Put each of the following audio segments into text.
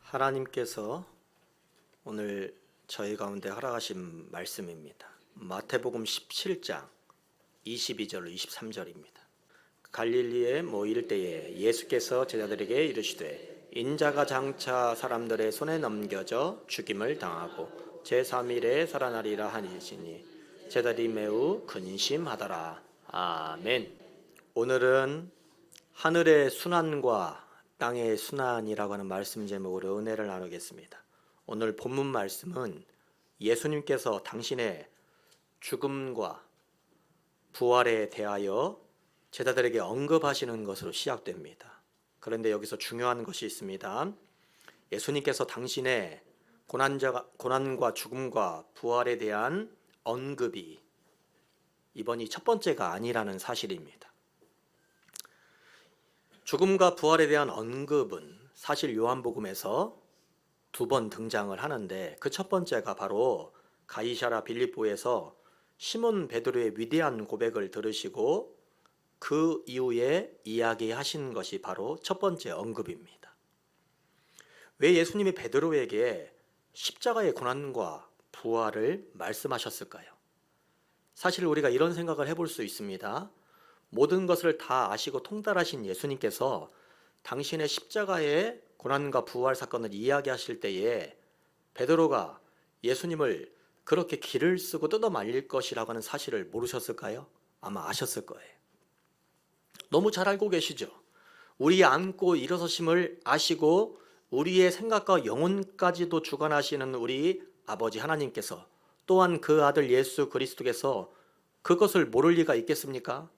하나님께서 오늘 저희 가운데 허락하신 말씀입니다. 마태복음 17장 22절로 23절입니다. 갈릴리에 모일 때에 예수께서 제자들에게 이르시되 인자가 장차 사람들의 손에 넘겨져 죽임을 당하고 제3일에 살아나리라 하시니 제자들이 매우 근심하더라. 아멘. 오늘은 하늘의 순환과 땅의 순환이라고 하는 말씀 제목으로 은혜를 나누겠습니다. 오늘 본문 말씀은 예수님께서 당신의 죽음과 부활에 대하여 제자들에게 언급하시는 것으로 시작됩니다. 그런데 여기서 중요한 것이 있습니다. 예수님께서 당신의 고난과 죽음과 부활에 대한 언급이 이번이 첫 번째가 아니라는 사실입니다. 죽음과 부활에 대한 언급은 사실 요한복음에서 2번 등장을 하는데 그 첫 번째가 바로 가이사랴 빌립보에서 시몬 베드로의 위대한 고백을 들으시고 그 이후에 이야기하신 것이 바로 첫 번째 언급입니다. 왜 예수님이 베드로에게 십자가의 고난과 부활을 말씀하셨을까요? 사실 우리가 이런 생각을 해볼 수 있습니다. 모든 것을 다 아시고 통달하신 예수님께서 당신의 십자가의 고난과 부활 사건을 이야기하실 때에 베드로가 예수님을 그렇게 기를 쓰고 뜯어 말릴 것이라고 하는 사실을 모르셨을까요? 아마 아셨을 거예요. 너무 잘 알고 계시죠? 우리의 안고 일어서심을 아시고 우리의 생각과 영혼까지도 주관하시는 우리 아버지 하나님께서 또한 그 아들 예수 그리스도께서 그것을 모를 리가 있겠습니까?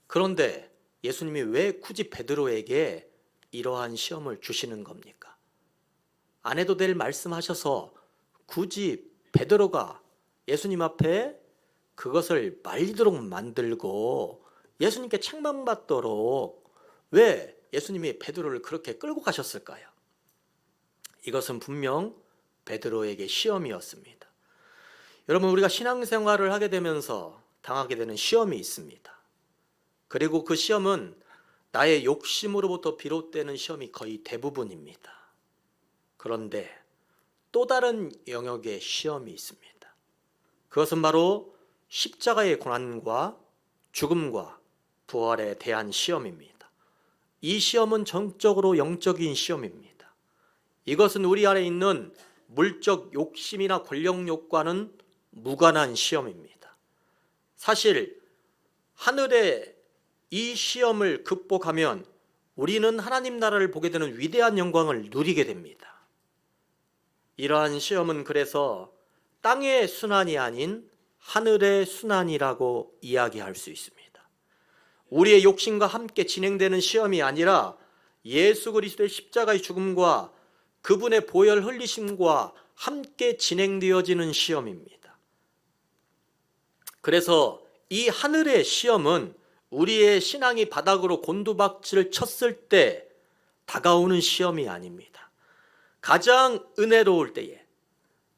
그런데 예수님이 왜 굳이 베드로에게 이러한 시험을 주시는 겁니까? 안 해도 될 말씀하셔서 굳이 베드로가 예수님 앞에 그것을 말리도록 만들고 예수님께 책망받도록 왜 예수님이 베드로를 그렇게 끌고 가셨을까요? 이것은 분명 베드로에게 시험이었습니다. 여러분, 우리가 신앙생활을 하게 되면서 당하게 되는 시험이 있습니다. 그리고 그 시험은 나의 욕심으로부터 비롯되는 시험이 거의 대부분입니다. 그런데 또 다른 영역의 시험이 있습니다. 그것은 바로 십자가의 고난과 죽음과 부활에 대한 시험입니다. 이 시험은 정적으로 영적인 시험입니다. 이것은 우리 안에 있는 물적 욕심이나 권력욕과는 무관한 시험입니다. 사실 하늘의 이 시험을 극복하면 우리는 하나님 나라를 보게 되는 위대한 영광을 누리게 됩니다. 이러한 시험은 그래서 땅의 순환이 아닌 하늘의 순환이라고 이야기할 수 있습니다. 우리의 욕심과 함께 진행되는 시험이 아니라 예수 그리스도의 십자가의 죽음과 그분의 보혈 흘리심과 함께 진행되어지는 시험입니다. 그래서 이 하늘의 시험은 우리의 신앙이 바닥으로 곤두박질을 쳤을 때 다가오는 시험이 아닙니다. 가장 은혜로울 때에,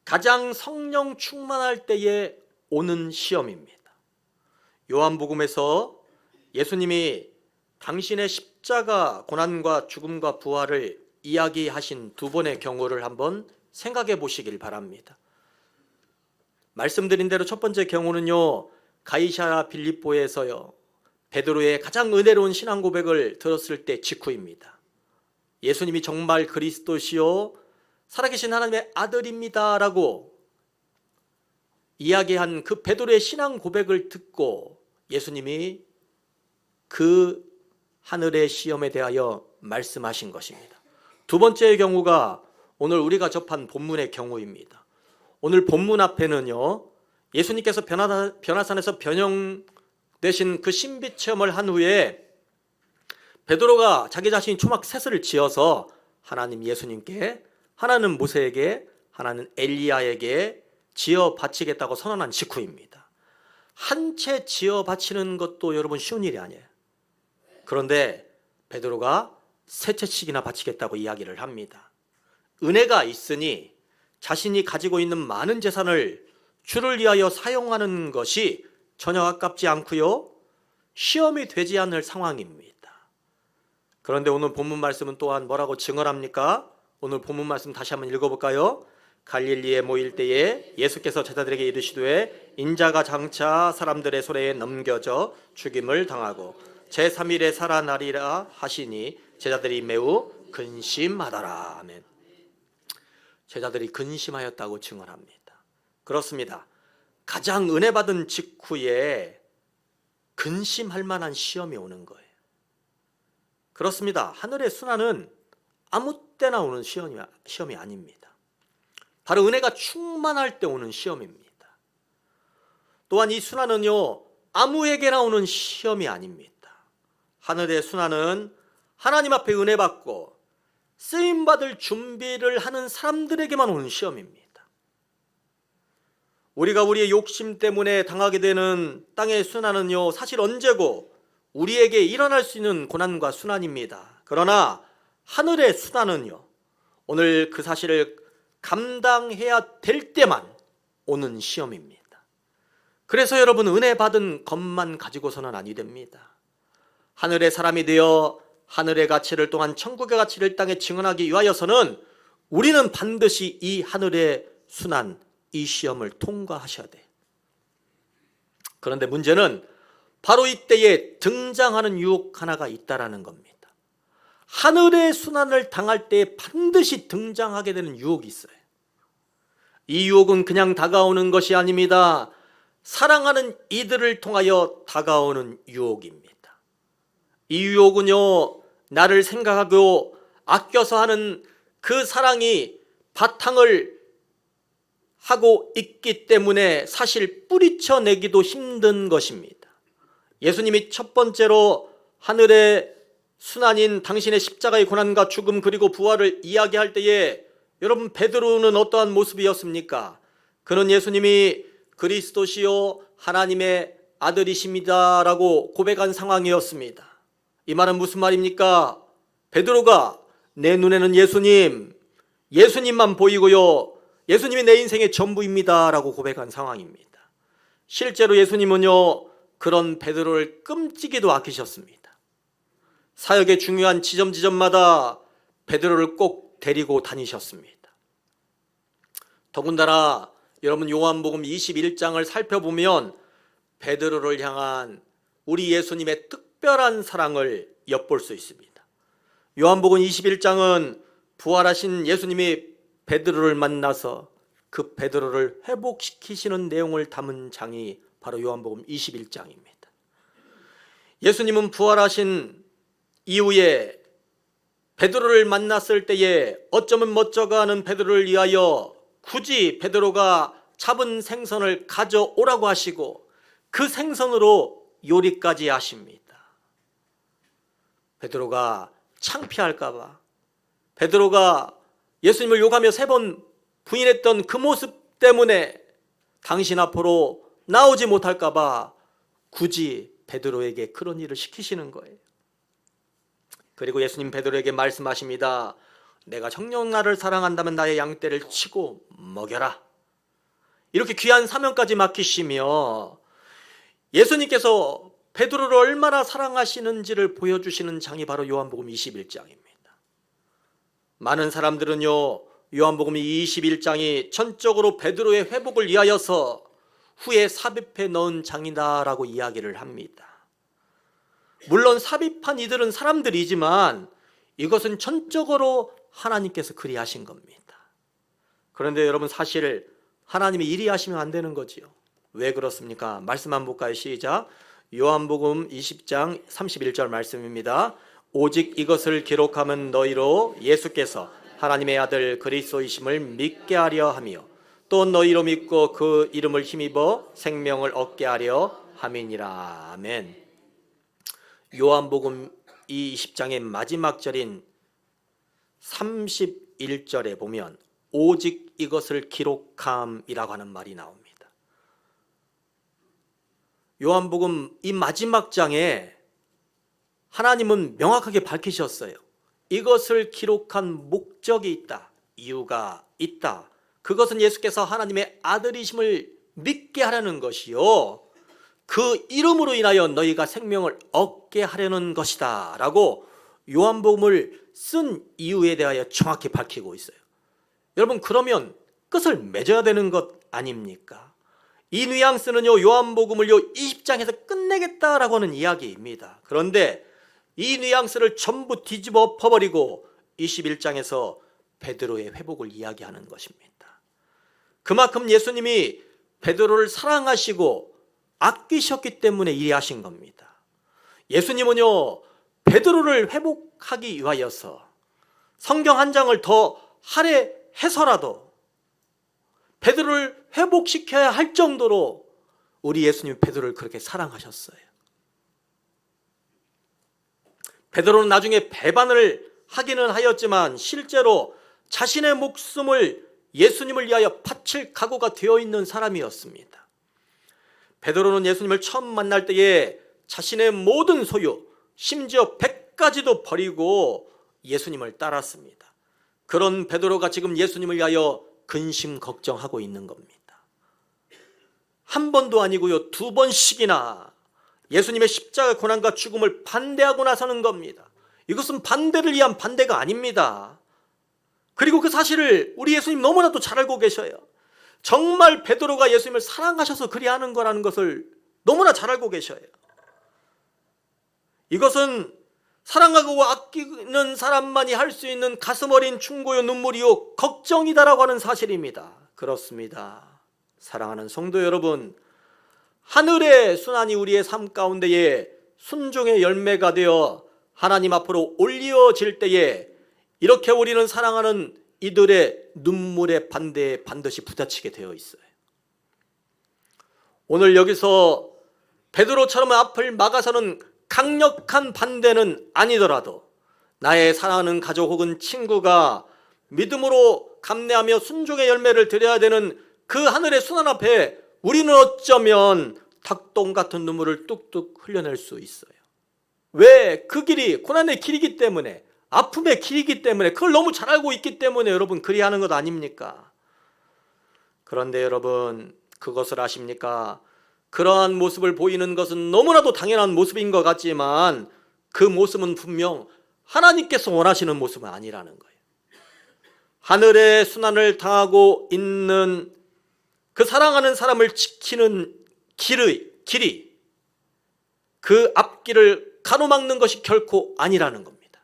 가장 성령 충만할 때에 오는 시험입니다. 요한복음에서 예수님이 당신의 십자가 고난과 죽음과 부활을 이야기하신 2번의 경우를 한번 생각해 보시길 바랍니다. 말씀드린 대로 첫 번째 경우는요, 가이사랴 빌립보에서요, 베드로의 가장 은혜로운 신앙 고백을 들었을 때 직후입니다. 예수님이 정말 그리스도시요 살아계신 하나님의 아들입니다 라고 이야기한 그 베드로의 신앙 고백을 듣고 예수님이 그 하늘의 시험에 대하여 말씀하신 것입니다. 2번째의 경우가 오늘 우리가 접한 본문의 경우입니다. 오늘 본문 앞에는요, 예수님께서 변화산에서 변형되신 그 신비 체험을 한 후에 베드로가 자기 자신이 초막 셋을 지어서 하나님 예수님께, 하나는 모세에게, 하나는 엘리야에게 지어 바치겠다고 선언한 직후입니다. 한 채 지어 바치는 것도 여러분 쉬운 일이 아니에요. 그런데 베드로가 3채씩이나 바치겠다고 이야기를 합니다. 은혜가 있으니 자신이 가지고 있는 많은 재산을 주를 위하여 사용하는 것이 전혀 아깝지 않고요, 시험이 되지 않을 상황입니다. 그런데 오늘 본문 말씀은 또한 뭐라고 증언합니까? 오늘 본문 말씀 다시 한번 읽어볼까요? 갈릴리에 모일 때에 예수께서 제자들에게 이르시되 인자가 장차 사람들의 손에 넘겨져 죽임을 당하고 제3일에 살아나리라 하시니 제자들이 매우 근심하더라. 아멘. 제자들이 근심하였다고 증언합니다. 그렇습니다. 가장 은혜 받은 직후에 근심할 만한 시험이 오는 거예요. 그렇습니다. 하늘의 순환은 아무 때나 오는 시험이 아닙니다. 바로 은혜가 충만할 때 오는 시험입니다. 또한 이 순환은요, 아무에게나 오는 시험이 아닙니다. 하늘의 순환은 하나님 앞에 은혜 받고 쓰임 받을 준비를 하는 사람들에게만 오는 시험입니다. 우리가 우리의 욕심 때문에 당하게 되는 땅의 순환은요, 사실 언제고 우리에게 일어날 수 있는 고난과 순환입니다. 그러나 하늘의 순환은요, 오늘 그 사실을 감당해야 될 때만 오는 시험입니다. 그래서 여러분, 은혜 받은 것만 가지고서는 아니 됩니다. 하늘의 사람이 되어 하늘의 가치를 또한 천국의 가치를 땅에 증언하기 위하여서는 우리는 반드시 이 하늘의 순환, 이 시험을 통과하셔야 돼. 그런데 문제는 바로 이때에 등장하는 유혹 하나가 있다라는 겁니다. 하늘의 순환을 당할 때 반드시 등장하게 되는 유혹이 있어요. 이 유혹은 그냥 다가오는 것이 아닙니다. 사랑하는 이들을 통하여 다가오는 유혹입니다. 이 유혹은요, 나를 생각하고 아껴서 하는 그 사랑이 바탕을 하고 있기 때문에 사실 뿌리쳐내기도 힘든 것입니다. 예수님이 첫 번째로 하늘의 순환인 당신의 십자가의 고난과 죽음 그리고 부활을 이야기할 때에 여러분, 베드로는 어떠한 모습이었습니까? 그는 예수님이 그리스도시요 하나님의 아들이십니다라고 고백한 상황이었습니다. 이 말은 무슨 말입니까? 베드로가 내 눈에는 예수님만 보이고요, 예수님이 내 인생의 전부입니다 라고 고백한 상황입니다. 실제로 예수님은요, 그런 베드로를 끔찍이도 아끼셨습니다. 사역의 중요한 지점마다 베드로를 꼭 데리고 다니셨습니다. 더군다나 여러분, 요한복음 21장을 살펴보면 베드로를 향한 우리 예수님의 특별한 사랑을 엿볼 수 있습니다. 요한복음 21장은 부활하신 예수님이 베드로를 만나서 그 베드로를 회복시키시는 내용을 담은 장이 바로 요한복음 21장입니다. 예수님은 부활하신 이후에 베드로를 만났을 때에 어쩌면 멋져가는 베드로를 위하여 굳이 베드로가 잡은 생선을 가져오라고 하시고 그 생선으로 요리까지 하십니다. 베드로가 창피할까 봐, 베드로가 예수님을 욕하며 3번 부인했던 그 모습 때문에 당신 앞으로 나오지 못할까 봐 굳이 베드로에게 그런 일을 시키시는 거예요. 그리고 예수님 베드로에게 말씀하십니다. 내가 정녕 나를 사랑한다면 나의 양떼를 치고 먹여라. 이렇게 귀한 사명까지 맡기시며 예수님께서 베드로를 얼마나 사랑하시는지를 보여주시는 장이 바로 요한복음 21장입니다. 많은 사람들은요, 요한복음 21장이 전적으로 베드로의 회복을 위하여서 후에 삽입해 넣은 장이다라고 이야기를 합니다. 물론 삽입한 이들은 사람들이지만 이것은 전적으로 하나님께서 그리하신 겁니다. 그런데 여러분, 사실 하나님이 이리 하시면 안 되는 거지요. 왜 그렇습니까? 말씀 한번 볼까요? 시작. 요한복음 20장 31절 말씀입니다. 오직 이것을 기록하면 너희로 예수께서 하나님의 아들 그리스도이심을 믿게 하려 하며 또 너희로 믿고 그 이름을 힘입어 생명을 얻게 하려 함이니라. 아멘. 요한복음 이 20장의 마지막 절인 31절에 보면 오직 이것을 기록함이라고 하는 말이 나옵니다. 요한복음 이 마지막 장에 하나님은 명확하게 밝히셨어요. 이것을 기록한 목적이 있다, 이유가 있다. 그것은 예수께서 하나님의 아들이심을 믿게 하려는 것이요, 그 이름으로 인하여 너희가 생명을 얻게 하려는 것이다 라고 요한복음을 쓴 이유에 대하여 정확히 밝히고 있어요. 여러분, 그러면 끝을 맺어야 되는 것 아닙니까? 이 뉘앙스는요, 요한복음을요 20장에서 끝내겠다라고 하는 이야기입니다. 그런데 이 뉘앙스를 전부 뒤집어 엎어버리고 21장에서 베드로의 회복을 이야기하는 것입니다. 그만큼 예수님이 베드로를 사랑하시고 아끼셨기 때문에 이리 하신 겁니다. 예수님은요, 베드로를 회복하기 위하여서 성경 한 장을 더 할애해서라도 베드로를 회복시켜야 할 정도로 우리 예수님이 베드로를 그렇게 사랑하셨어요. 베드로는 나중에 배반을 하기는 하였지만 실제로 자신의 목숨을 예수님을 위하여 바칠 각오가 되어 있는 사람이었습니다. 베드로는 예수님을 처음 만날 때에 자신의 모든 소유, 심지어 백까지도 버리고 예수님을 따랐습니다. 그런 베드로가 지금 예수님을 위하여 근심 걱정하고 있는 겁니다. 한 번도 아니고요, 두 번씩이나 예수님의 십자가 고난과 죽음을 반대하고 나서는 겁니다. 이것은 반대를 위한 반대가 아닙니다. 그리고 그 사실을 우리 예수님 너무나도 잘 알고 계셔요. 정말 베드로가 예수님을 사랑하셔서 그리하는 거라는 것을 너무나 잘 알고 계셔요. 이것은 사랑하고 아끼는 사람만이 할 수 있는 가슴 어린 충고요, 눈물이요, 걱정이다라고 하는 사실입니다. 그렇습니다. 사랑하는 성도 여러분, 하늘의 순환이 우리의 삶 가운데에 순종의 열매가 되어 하나님 앞으로 올려질 때에 이렇게 우리는 사랑하는 이들의 눈물의 반대에 반드시 부딪히게 되어 있어요. 오늘 여기서 베드로처럼 앞을 막아서는 강력한 반대는 아니더라도 나의 사랑하는 가족 혹은 친구가 믿음으로 감내하며 순종의 열매를 드려야 되는 그 하늘의 순환 앞에 우리는 어쩌면 닭똥 같은 눈물을 뚝뚝 흘려낼 수 있어요. 왜? 그 길이 고난의 길이기 때문에, 아픔의 길이기 때문에, 그걸 너무 잘 알고 있기 때문에 여러분 그리하는 것 아닙니까? 그런데 여러분, 그것을 아십니까? 그러한 모습을 보이는 것은 너무나도 당연한 모습인 것 같지만 그 모습은 분명 하나님께서 원하시는 모습은 아니라는 거예요. 하늘의 순환을 당하고 있는 그 사랑하는 사람을 지키는 길이 그 앞길을 가로막는 것이 결코 아니라는 겁니다.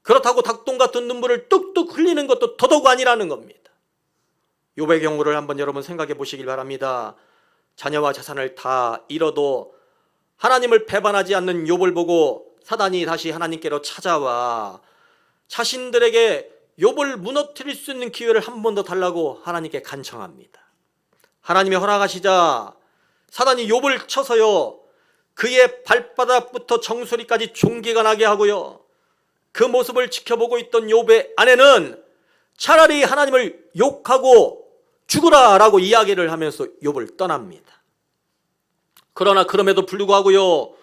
그렇다고 닭똥 같은 눈물을 뚝뚝 흘리는 것도 더더욱 아니라는 겁니다. 욥의 경우를 한번 여러분 생각해 보시길 바랍니다. 자녀와 재산을 다 잃어도 하나님을 배반하지 않는 욥을 보고 사단이 다시 하나님께로 찾아와 자신들에게 욥을 무너뜨릴 수 있는 기회를 한 번 더 달라고 하나님께 간청합니다. 하나님이 허락하시자 사단이 욥을 쳐서요, 그의 발바닥부터 정수리까지 종기가 나게 하고요, 그 모습을 지켜보고 있던 욥의 아내는 차라리 하나님을 욕하고 죽으라 라고 이야기를 하면서 욥을 떠납니다. 그러나 그럼에도 불구하고요,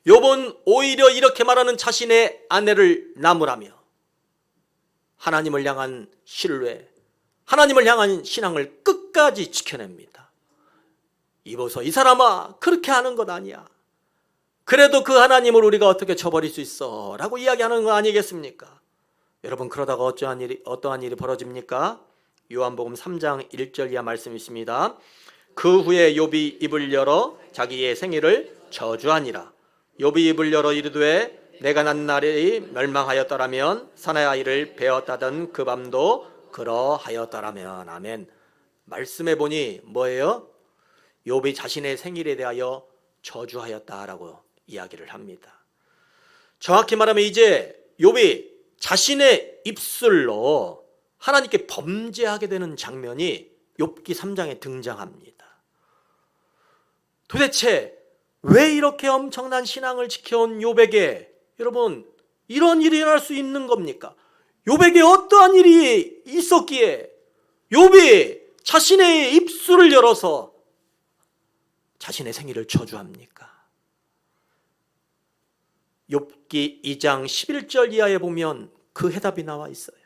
욥은 오히려 이렇게 말하는 자신의 아내를 나무라며 하나님을 향한 신뢰, 하나님을 향한 신앙을 끝까지 지켜냅니다. 이보소, 이 사람아, 그렇게 하는 것 아니야. 그래도 그 하나님을 우리가 어떻게 쳐버릴 수 있어? 라고 이야기하는 거 아니겠습니까? 여러분, 그러다가 어떠한 일이 벌어집니까? 요한복음 3장 1절 이하 말씀이 있습니다. 그 후에 욥이 입을 열어 자기의 생일을 저주하니라. 욥이 입을 열어 이르되 내가 난 날이 멸망하였더라면 사나이 아이를 베었다던 그 밤도 그러하였더라면. 아멘. 말씀해 보니 뭐예요? 욥이 자신의 생일에 대하여 저주하였다라고 이야기를 합니다. 정확히 말하면 이제 욥이 자신의 입술로 하나님께 범죄하게 되는 장면이 욥기 3장에 등장합니다. 도대체 왜 이렇게 엄청난 신앙을 지켜온 욥에게 여러분 이런 일이 일어날 수 있는 겁니까? 욥에게 어떠한 일이 있었기에 욥이 자신의 입술을 열어서 자신의 생일을 저주합니까? 욥기 2장 11절 이하에 보면 그 해답이 나와 있어요.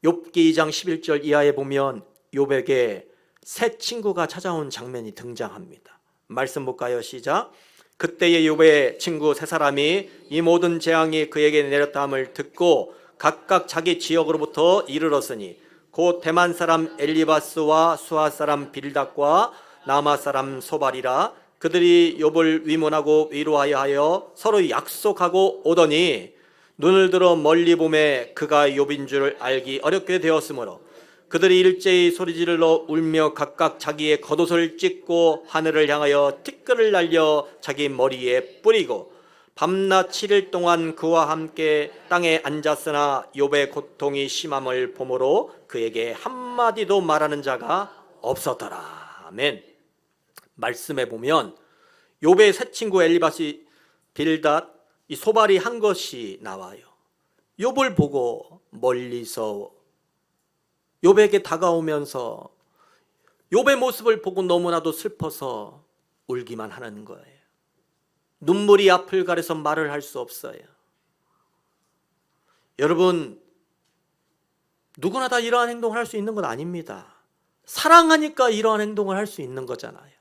욥기 2장 11절 이하에 보면 욥에게 새 친구가 찾아온 장면이 등장합니다. 말씀 볼까요? 시작. 그때의 욥의 친구 세 사람이 이 모든 재앙이 그에게 내렸다함을 듣고 각각 자기 지역으로부터 이르렀으니 곧 대만 사람 엘리바스와 수아 사람 빌닷과 나마 사람 소발이라. 그들이 욥을 위문하고 위로하여 하여 서로 약속하고 오더니 눈을 들어 멀리 보매 그가 욥인 줄 알기 어렵게 되었으므로 그들이 일제히 소리질러 울며 각각 자기의 겉옷을 찢고 하늘을 향하여 티끌을 날려 자기 머리에 뿌리고 밤낮 7일 동안 그와 함께 땅에 앉았으나 욥의 고통이 심함을 보므로 그에게 한마디도 말하는 자가 없었더라. 아멘. 말씀에 보면 욥의 세 친구 엘리바스, 빌닷, 이 소발이 한 것이 나와요. 욥을 보고 멀리서 욥에게 다가오면서 욥의 모습을 보고 너무나도 슬퍼서 울기만 하는 거예요. 눈물이 앞을 가려서 말을 할 수 없어요. 여러분, 누구나 다 이러한 행동을 할 수 있는 건 아닙니다. 사랑하니까 이러한 행동을 할 수 있는 거잖아요.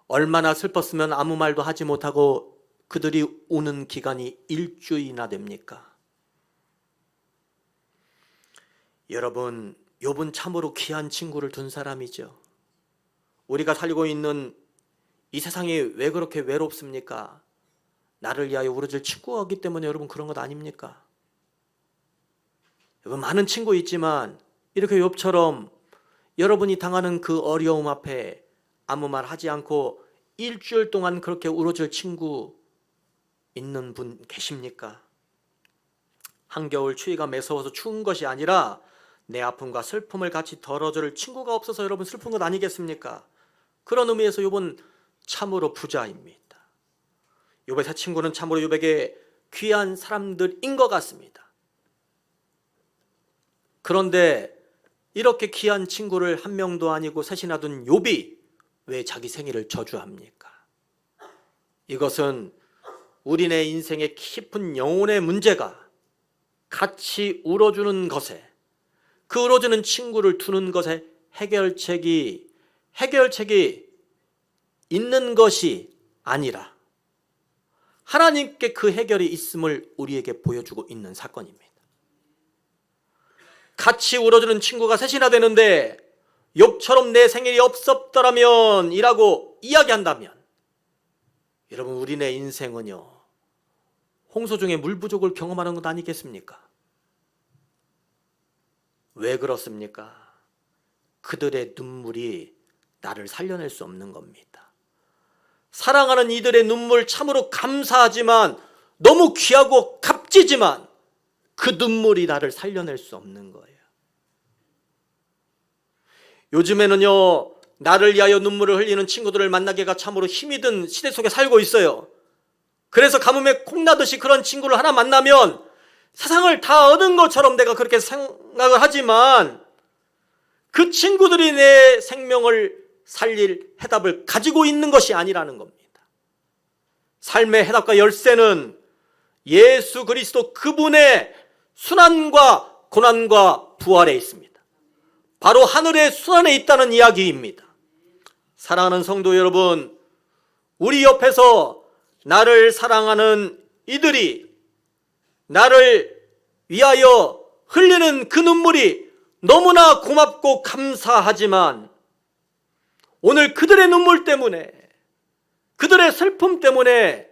얼마나 슬펐으면 아무 말도 하지 못하고 그들이 우는 기간이 일주일이나 됩니까? 여러분, 욥은 참으로 귀한 친구를 둔 사람이죠. 우리가 살고 있는 이 세상이 왜 그렇게 외롭습니까? 나를 위하여 울어줄 친구가 없기 때문에 여러분 그런 것 아닙니까? 여러분, 많은 친구 있지만 이렇게 욥처럼 여러분이 당하는 그 어려움 앞에 아무 말 하지 않고 일주일 동안 그렇게 울어줄 친구 있는 분 계십니까? 한겨울 추위가 매서워서 추운 것이 아니라 내 아픔과 슬픔을 같이 덜어줄 친구가 없어서 여러분 슬픈 것 아니겠습니까? 그런 의미에서 욥은 참으로 부자입니다. 욥의 세 친구는 참으로 욥에게 귀한 사람들인 것 같습니다. 그런데 이렇게 귀한 친구를 한 명도 아니고 셋이나 둔 욥이 왜 자기 생일을 저주합니까? 이것은 우리네 인생의 깊은 영혼의 문제가 같이 울어주는 것에, 그 울어주는 친구를 두는 것에 해결책이 있는 것이 아니라 하나님께 그 해결이 있음을 우리에게 보여주고 있는 사건입니다. 같이 울어주는 친구가 셋이나 되는데 욥처럼 내 생일이 없었더라면 이라고 이야기한다면 여러분, 우리네 인생은요, 홍수 중에 물 부족을 경험하는 것 아니겠습니까? 왜 그렇습니까? 그들의 눈물이 나를 살려낼 수 없는 겁니다. 사랑하는 이들의 눈물 참으로 감사하지만, 너무 귀하고 값지지만 그 눈물이 나를 살려낼 수 없는 거예요. 요즘에는요, 나를 위하여 눈물을 흘리는 친구들을 만나기가 참으로 힘이 든 시대 속에 살고 있어요. 그래서 가뭄에 콩나듯이 그런 친구를 하나 만나면 세상을 다 얻은 것처럼 내가 그렇게 생각을 하지만 그 친구들이 내 생명을 살릴 해답을 가지고 있는 것이 아니라는 겁니다. 삶의 해답과 열쇠는 예수 그리스도 그분의 순환과 고난과 부활에 있습니다. 바로 하늘의 순환에 있다는 이야기입니다. 사랑하는 성도 여러분, 우리 옆에서 나를 사랑하는 이들이 나를 위하여 흘리는 그 눈물이 너무나 고맙고 감사하지만 오늘 그들의 눈물 때문에, 그들의 슬픔 때문에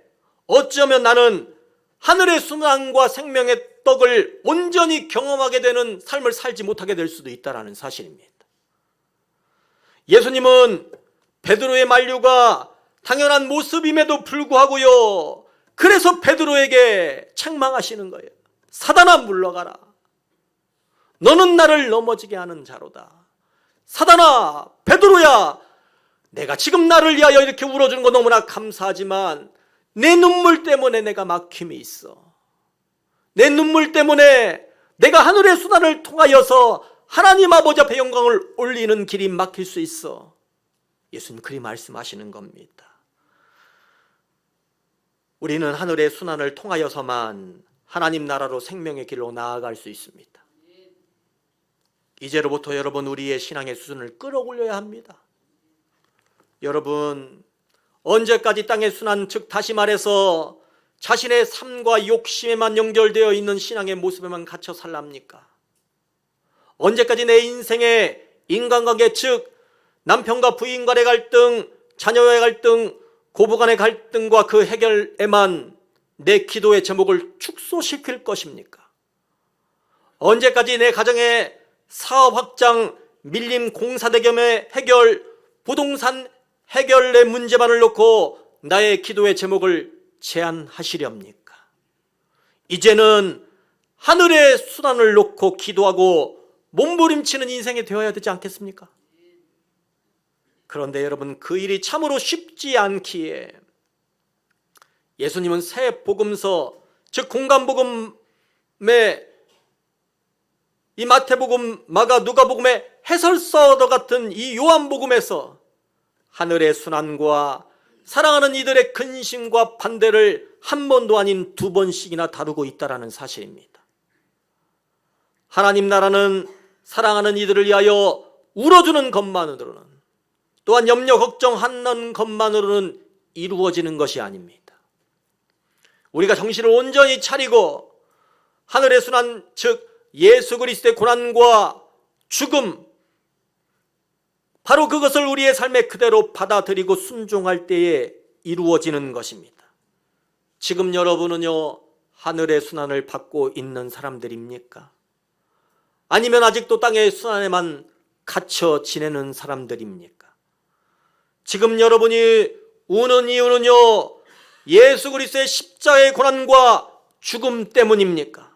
어쩌면 나는 하늘의 순환과 생명의 떡을 온전히 경험하게 되는 삶을 살지 못하게 될 수도 있다는 사실입니다. 예수님은 베드로의 만류가 당연한 모습임에도 불구하고요, 그래서 베드로에게 책망하시는 거예요. 사단아, 물러가라. 너는 나를 넘어지게 하는 자로다. 사단아, 베드로야, 내가 지금 나를 위하여 이렇게 울어주는 거 너무나 감사하지만 내 눈물 때문에 내가 막힘이 있어. 내 눈물 때문에 내가 하늘의 수단을 통하여서 하나님 아버지 앞에 영광을 올리는 길이 막힐 수 있어. 예수님 그리 말씀하시는 겁니다. 우리는 하늘의 순환을 통하여서만 하나님 나라로 생명의 길로 나아갈 수 있습니다. 이제로부터 여러분, 우리의 신앙의 수준을 끌어올려야 합니다. 여러분, 언제까지 땅의 순환, 즉 다시 말해서 자신의 삶과 욕심에만 연결되어 있는 신앙의 모습에만 갇혀 살랍니까? 언제까지 내 인생의 인간관계, 즉 남편과 부인 간의 갈등, 자녀와의 갈등, 고부 간의 갈등과 그 해결에만 내 기도의 제목을 축소시킬 것입니까? 언제까지 내 가정의 사업 확장, 밀림, 공사 대금의 해결, 부동산 해결의 문제만을 놓고 나의 기도의 제목을 제한하시렵니까? 이제는 하늘의 순환을 놓고 기도하고 몸부림치는 인생이 되어야 되지 않겠습니까? 그런데 여러분, 그 일이 참으로 쉽지 않기에 예수님은 새 복음서, 즉 공간복음의 이 마태복음, 마가, 누가복음의 해설서도 같은 이 요한복음에서 하늘의 순환과 사랑하는 이들의 근심과 반대를 한 번도 아닌 두 번씩이나 다루고 있다는 사실입니다. 하나님 나라는 사랑하는 이들을 위하여 울어주는 것만으로는, 또한 염려 걱정하는 것만으로는 이루어지는 것이 아닙니다. 우리가 정신을 온전히 차리고 하늘의 순환, 즉 예수 그리스도의 고난과 죽음, 바로 그것을 우리의 삶에 그대로 받아들이고 순종할 때에 이루어지는 것입니다. 지금 여러분은요, 하늘의 순환을 받고 있는 사람들입니까? 아니면 아직도 땅의 순환에만 갇혀 지내는 사람들입니까? 지금 여러분이 우는 이유는요, 예수 그리스도의 십자가의 고난과 죽음 때문입니까?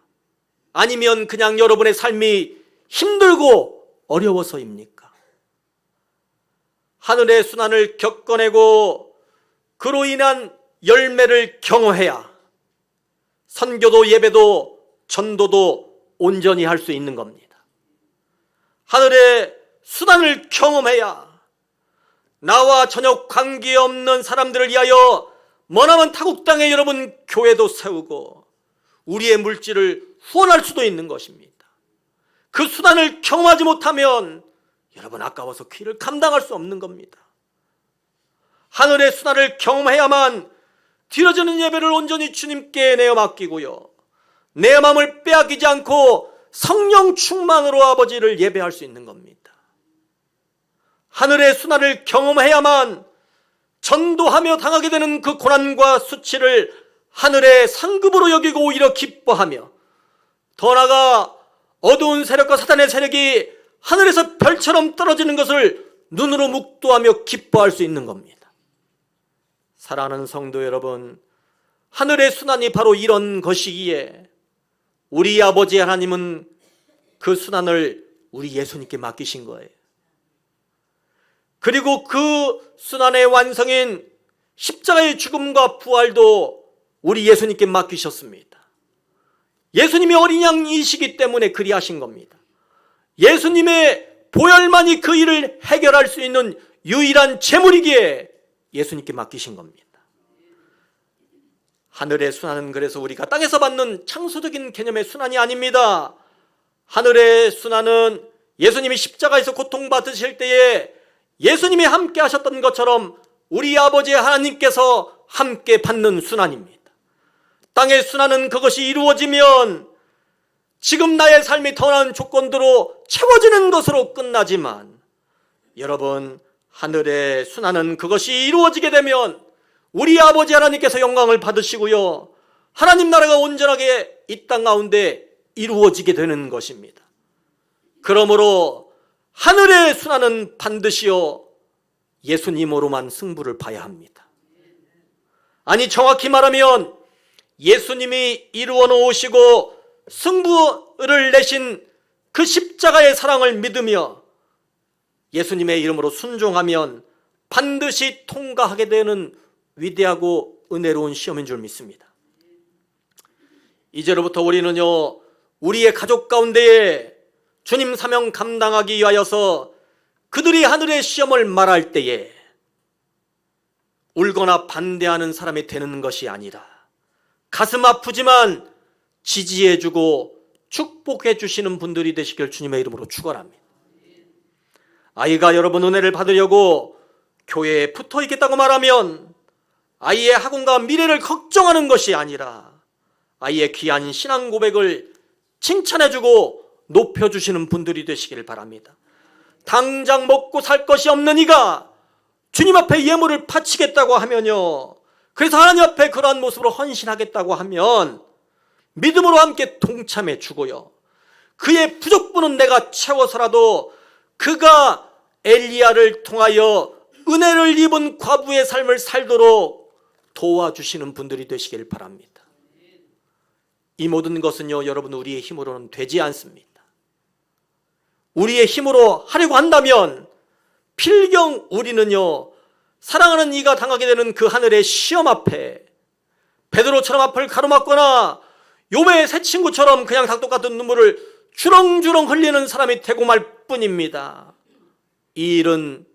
아니면 그냥 여러분의 삶이 힘들고 어려워서입니까? 하늘의 순환을 겪어내고 그로 인한 열매를 경험해야 선교도 예배도 전도도 온전히 할 수 있는 겁니다. 하늘의 순환을 경험해야 나와 전혀 관계없는 사람들을 위하여 머나먼 타국 땅에 여러분 교회도 세우고 우리의 물질을 후원할 수도 있는 것입니다. 그 순환을 경험하지 못하면 여러분 아까워서 귀를 감당할 수 없는 겁니다. 하늘의 순환을 경험해야만 드려지는 예배를 온전히 주님께 내어 맡기고요, 내 마음을 빼앗기지 않고 성령 충만으로 아버지를 예배할 수 있는 겁니다. 하늘의 순환을 경험해야만 전도하며 당하게 되는 그 고난과 수치를 하늘의 상급으로 여기고 오히려 기뻐하며, 더 나아가 어두운 세력과 사단의 세력이 하늘에서 별처럼 떨어지는 것을 눈으로 묵도하며 기뻐할 수 있는 겁니다. 사랑하는 성도 여러분, 하늘의 순환이 바로 이런 것이기에 우리 아버지 하나님은 그 순환을 우리 예수님께 맡기신 거예요. 그리고 그 순환의 완성인 십자가의 죽음과 부활도 우리 예수님께 맡기셨습니다. 예수님이 어린 양이시기 때문에 그리하신 겁니다. 예수님의 보혈만이 그 일을 해결할 수 있는 유일한 재물이기에 예수님께 맡기신 겁니다. 하늘의 순환은 그래서 우리가 땅에서 받는 창조적인 개념의 순환이 아닙니다. 하늘의 순환은 예수님이 십자가에서 고통받으실 때에 예수님이 함께 하셨던 것처럼 우리 아버지 하나님께서 함께 받는 순환입니다. 땅의 순환은 그것이 이루어지면 지금 나의 삶이 더 나은 조건으로 채워지는 것으로 끝나지만, 여러분, 하늘의 순환은 그것이 이루어지게 되면 우리 아버지 하나님께서 영광을 받으시고요, 하나님 나라가 온전하게 이 땅 가운데 이루어지게 되는 것입니다. 그러므로 하늘의 순환은 반드시요 예수님으로만 승부를 봐야 합니다. 아니, 정확히 말하면 예수님이 이루어 놓으시고 승부를 내신 그 십자가의 사랑을 믿으며 예수님의 이름으로 순종하면 반드시 통과하게 되는 위대하고 은혜로운 시험인 줄 믿습니다. 이제로부터 우리는요, 우리의 가족 가운데에 주님 사명 감당하기 위하여서 그들이 하늘의 시험을 말할 때에 울거나 반대하는 사람이 되는 것이 아니라 가슴 아프지만 지지해주고 축복해 주시는 분들이 되시길 주님의 이름으로 축원합니다. 아이가 여러분 은혜를 받으려고 교회에 붙어 있겠다고 말하면 아이의 학원과 미래를 걱정하는 것이 아니라 아이의 귀한 신앙 고백을 칭찬해주고 높여주시는 분들이 되시길 바랍니다. 당장 먹고 살 것이 없는 이가 주님 앞에 예물을 바치겠다고 하면요, 그래서 하나님 앞에 그러한 모습으로 헌신하겠다고 하면 믿음으로 함께 동참해 주고요, 그의 부족분은 내가 채워서라도 그가 엘리야를 통하여 은혜를 입은 과부의 삶을 살도록 도와주시는 분들이 되시길 바랍니다. 이 모든 것은요, 여러분, 우리의 힘으로는 되지 않습니다. 우리의 힘으로 하려고 한다면 필경 우리는요, 사랑하는 이가 당하게 되는 그 하늘의 시험 앞에 베드로처럼 앞을 가로막거나 욥의 새 친구처럼 그냥 닭독 같은 눈물을 주렁주렁 흘리는 사람이 되고 말 뿐입니다. 이 일은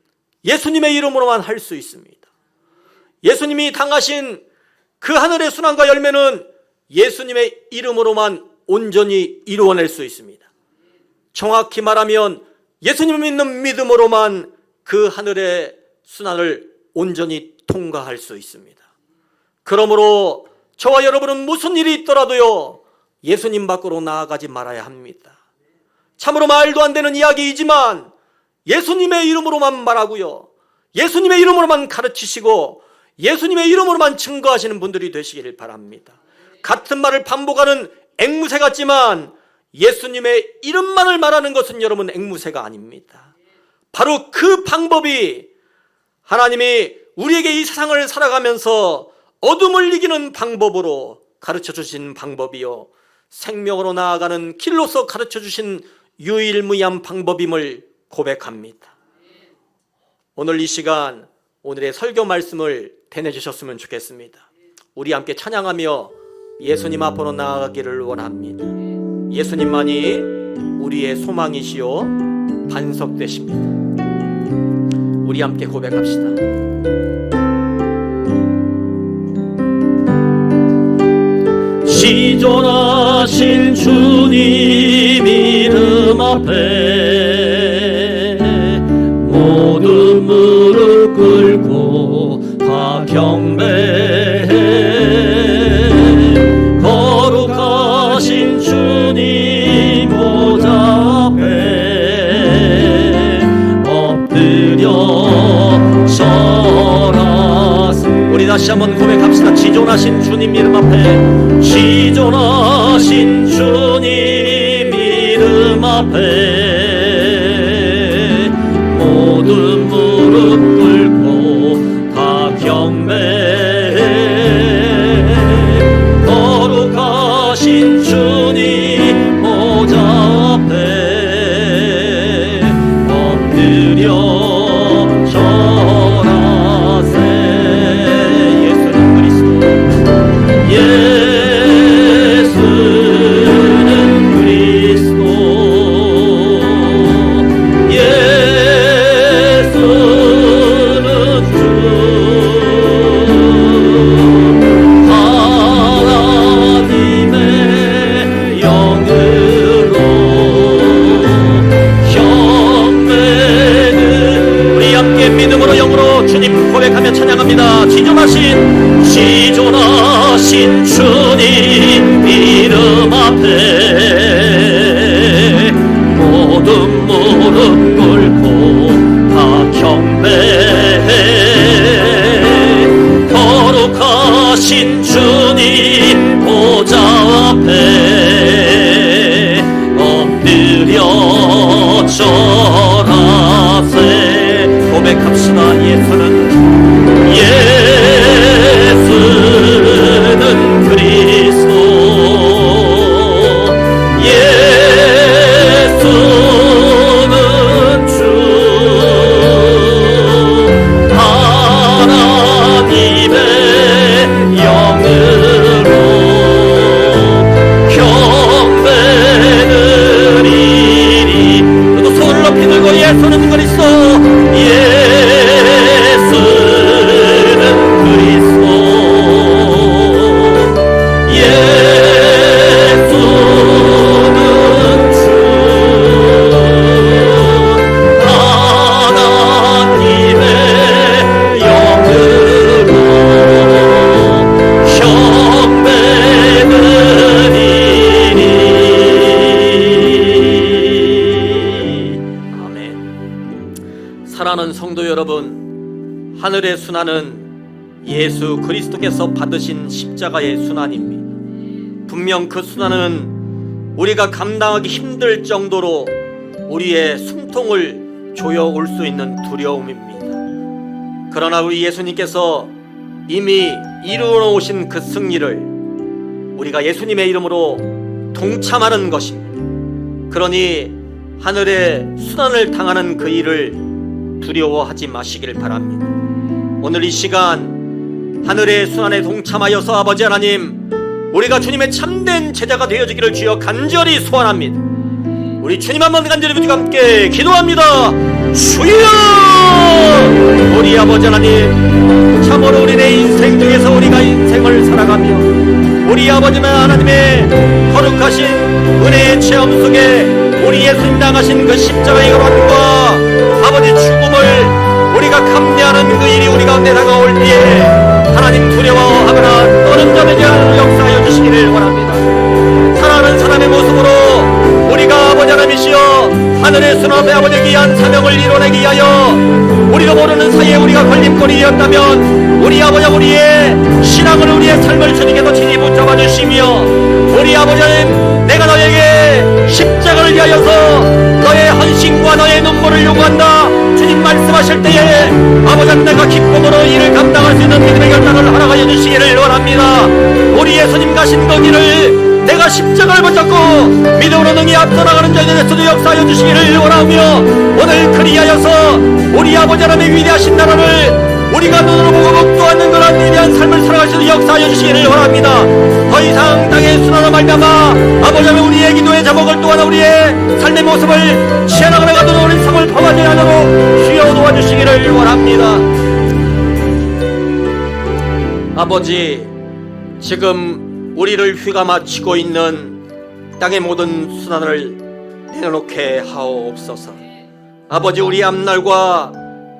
예수님의 이름으로만 할 수 있습니다. 예수님이 당하신 그 하늘의 순환과 열매는 예수님의 이름으로만 온전히 이루어낼 수 있습니다. 정확히 말하면 예수님을 믿는 믿음으로만 그 하늘의 순환을 온전히 통과할 수 있습니다. 그러므로 저와 여러분은 무슨 일이 있더라도요, 예수님 밖으로 나아가지 말아야 합니다. 참으로 말도 안 되는 이야기이지만 예수님의 이름으로만 말하고요, 예수님의 이름으로만 가르치시고 예수님의 이름으로만 증거하시는 분들이 되시기를 바랍니다. 같은 말을 반복하는 앵무새 같지만 예수님의 이름만을 말하는 것은 여러분 앵무새가 아닙니다. 바로 그 방법이 하나님이 우리에게 이 세상을 살아가면서 어둠을 이기는 방법으로 가르쳐 주신 방법이요, 생명으로 나아가는 길로서 가르쳐 주신 유일무이한 방법임을 고백합니다. 오늘 이 시간 오늘의 설교 말씀을 대내주셨으면 좋겠습니다. 우리 함께 찬양하며 예수님 앞으로 나아가기를 원합니다. 예수님만이 우리의 소망이시요 반석 되십니다. 우리 함께 고백합시다. 시존하신 주님 이름 앞에 모든 무릎 꿇고 다 경배해. 거룩하신 주님 보좌 앞에 엎드려 절하세. 우리 다시 한번 고백합시다. 지존하신 주님 이름 앞에, 지존하신 주님 이름 앞에 모든 무릎 꿇고 다 경배해. 거룩하신 주님 보좌 앞에 엎드려 절하세. 예수는 그리스도, 예수는 그리스도 하늘의 순환은 예수 그리스도께서 받으신 십자가의 순환입니다. 분명 그 순환은 우리가 감당하기 힘들 정도로 우리의 숨통을 조여올 수 있는 두려움입니다. 그러나 우리 예수님께서 이미 이루어 놓으신 그 승리를 우리가 예수님의 이름으로 동참하는 것입니다. 그러니 하늘의 순환을 당하는 그 일을 두려워하지 마시길 바랍니다. 오늘 이 시간 하늘의 순환에 동참하여서 아버지 하나님, 우리가 주님의 참된 제자가 되어지기를 주여 간절히 소원합니다. 우리 주님 한번 간절히 우리가 함께 기도합니다. 주여! 우리 아버지 하나님, 참으로 우리의 인생 중에서 우리가 인생을 살아가며 우리 아버지 하나님의 거룩하신 은혜의 체험 속에 우리 예수님 당하신 그 십자가의 고난과 아버지 죽음을 우리가 감내하는 그 일이 우리 가운데 다가올 때에 하나님 두려워하거나 떠는 자들이 역사하여 주시기를 원합니다. 살아가는 사람의 모습으로 우리가 아버지 하나님이시여 하늘의 순환의 아버지 귀한 사명을 이뤄내기 위하여 우리도 모르는 사이에 우리가 걸림돌이 되었다면 우리 아버지 우리의 신앙을 우리의 삶을 주님께서 친히 붙잡아 주시며 우리 아버지 하나님, 내가 너에게 십자가를 위하여서 너의 헌신과 너의 눈물을 요구한다 주님 말씀하실 때에 아버지 하나님, 내가 기쁨으로 이를 감당할 수 있는 믿음의 결단을 허락하여 주시기를 원합니다. 우리 예수님 가신 그 길을 내가 십자가를 붙잡고 믿음으로 능히 앞서 나가는 자들에서도 역사하여 주시기를 원하며 오늘 그리하여서 우리 아버지 하나님의 위대하신 나라를 우리가 눈으로 보고 먹도 않는 그런 위대한 삶을 살아갈 수 있는 역사하여 주시기를 원합니다. 더 이상 땅의 순환을 말미암아 아버지 하나님, 우리의 기도의 제목을 또한 우리의 삶의 모습을 취해나가는 가도 우리 삶을 범하지 않도록 주여 도와주시기를 원합니다. 아버지, 지금 우리를 휘감아치고 있는 땅의 모든 순환을 내려놓게 하옵소서. 아버지, 우리 앞날과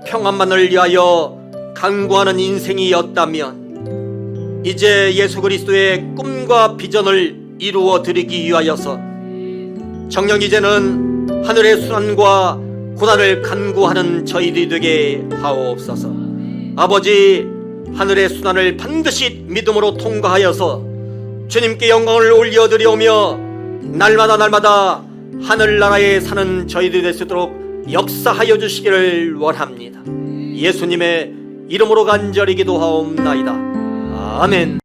평안만을 위하여 간구하는 인생이었다면 이제 예수 그리스도의 꿈과 비전을 이루어 드리기 위하여서 정녕 이제는 하늘의 순환과 고난을 간구하는 저희들이 되게 하옵소서. 아버지, 하늘의 순환을 반드시 믿음으로 통과하여서 주님께 영광을 올려드리오며 날마다 하늘나라에 사는 저희들이 될 수 있도록 역사하여 주시기를 원합니다. 예수님의 이름으로 간절히 기도하옵나이다. 아멘.